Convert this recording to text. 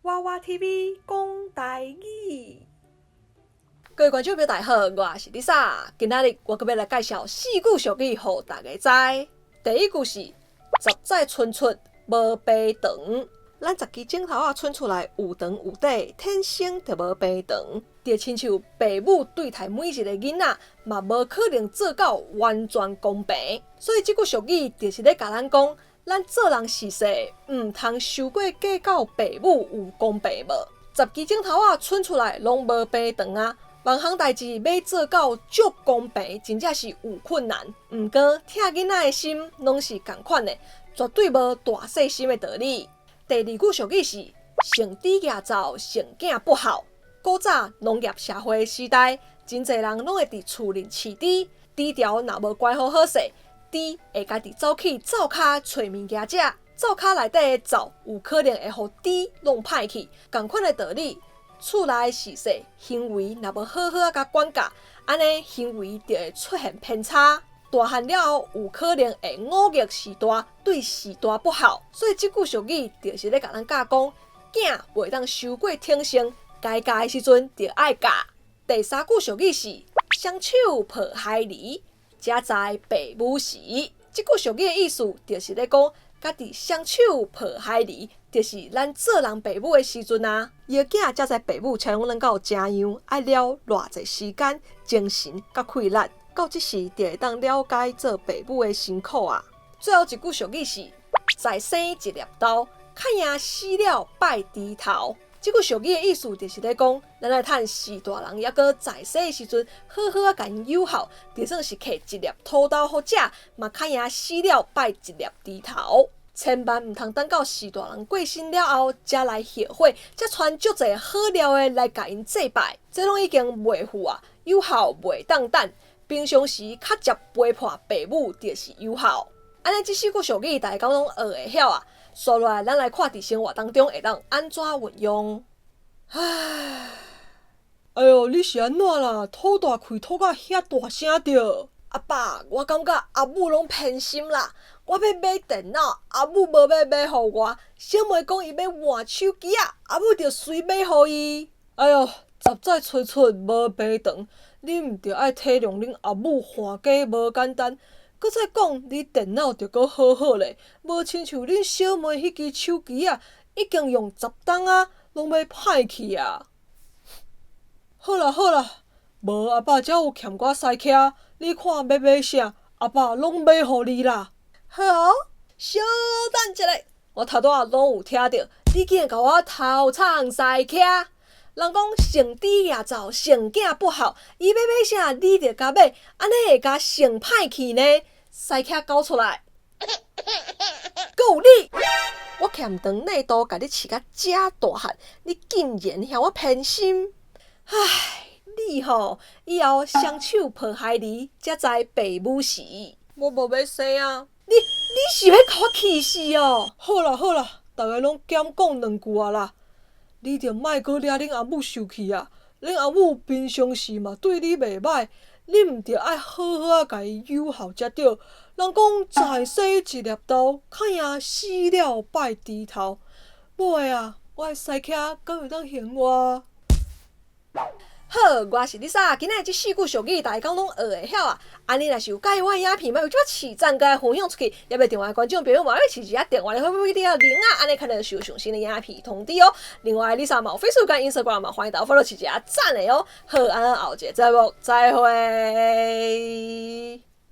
娃娃 TV 讲台语，各位观众朋友大家好，我是 Lisa。今仔日我要来介绍4句俗语，互大家知。第一句是十载春出无白肠，咱10支镜头啊伸出来有长有短，天生就无白肠。就亲像父母对待每一个囡仔，嘛无可能做到完全公平。所以这句俗语就是咧甲咱讲，咱做人是世，唔通受过计较父母有公平无。10支镜头啊伸出来拢无白肠啊！万项代志要做到足公平，真正是有困难。毋过疼囡仔的心拢是共款的，绝对无大细心的道理。第二句俗语是成猪野灶，成囝不好。古早农业社会时代，真侪人拢会伫厝里饲猪，猪条若无管好好势，猪会家己走去灶骹找物件食，灶骹内底的灶有可能会互猪弄歹去。共款的道理。厝内事事行为若无好好甲管教，安尼行为就会出现偏差。大汉了后，有可能会忤逆时大，对时大不好。所以这句俗语就是咧甲咱教讲，囝袂当受过疼惜，该教的时阵就爱教。第三句俗语是双手抱海狸，才知爸母时。这句俗语的意思就是咧讲。家己双手抱海狸，就是咱做人父母的时阵啊，伊个囝才知父母请拢能够怎样，爱了偌济时间、精神甲气力，到这时就会当了解做父母的辛苦啊。最后一句俗语是再生一粒豆，看赢死了拜猪头。这句俗语的意思就是咧讲，咱来趁是大人抑搁在世的时阵，好好啊甲因友好，就算是摕一粒土豆好食，嘛看赢死了拜一粒猪头。千万毋通等到是大人过身了后，才来后悔，才传足侪好料的来甲因祭拜，这拢已经袂赴啊，友好袂当等。平常时较接陪伴父母，就是友好。安尼这4句俗语，大家拢学会晓啊。说落来，咱来看伫生活当中会当安怎运用。哎哟，你是安怎啦？吐大气吐到遐大声着？阿爸，我感觉阿母拢偏心啦。我要买电脑，阿母无要买互我。小妹讲伊要换手机啊，阿母就随买互伊。哎哟，十载春出无白肠，你毋着爱体谅恁阿母换家无简单。搁再讲，你电脑着搁好好咧，无亲像恁小妹迄支手机啊，已经用10档啊，拢要歹去啊。好啦好啦，无阿爸才有欠我塞车，你看要买啥，阿爸拢买互你啦。好，小等一下，我头拄仔拢有听到，你竟然甲我偷藏塞车。人讲成猪野灶，成囝不好，伊要买啥，你着甲买，安尼会甲成歹去呢？塞车交出来！够你！我欠长内度，甲你饲甲遮大汉，你竟然向我偏心！唉，你吼以后双手抱海狸，才知爸母时。我无要生啊！你是要甲我气死哦！好啦好啦，大家拢减讲2句啊啦！你着莫阁掠恁阿母受气啊！恁阿母平常时嘛对你袂歹。你毋着爱好好啊，甲伊友好才对。人讲再生一粒豆，看赢死了拜猪头。尾啊，我的塞车敢会当还我？好，我是 Lisa， 今仔这4句俗语，大家拢学会晓啊。安尼若是有介意我的影片，莫为我市赞甲分享出去，也要电话观众朋友嘛，要饲一下电话，会不会点铃啊？安尼可能收上新的影片通知哦。另外 Lisa 嘛有 Facebook 甲 Instagram 嘛，欢迎大家 follow 饲一下赞的哦。好，安后一个节目再会。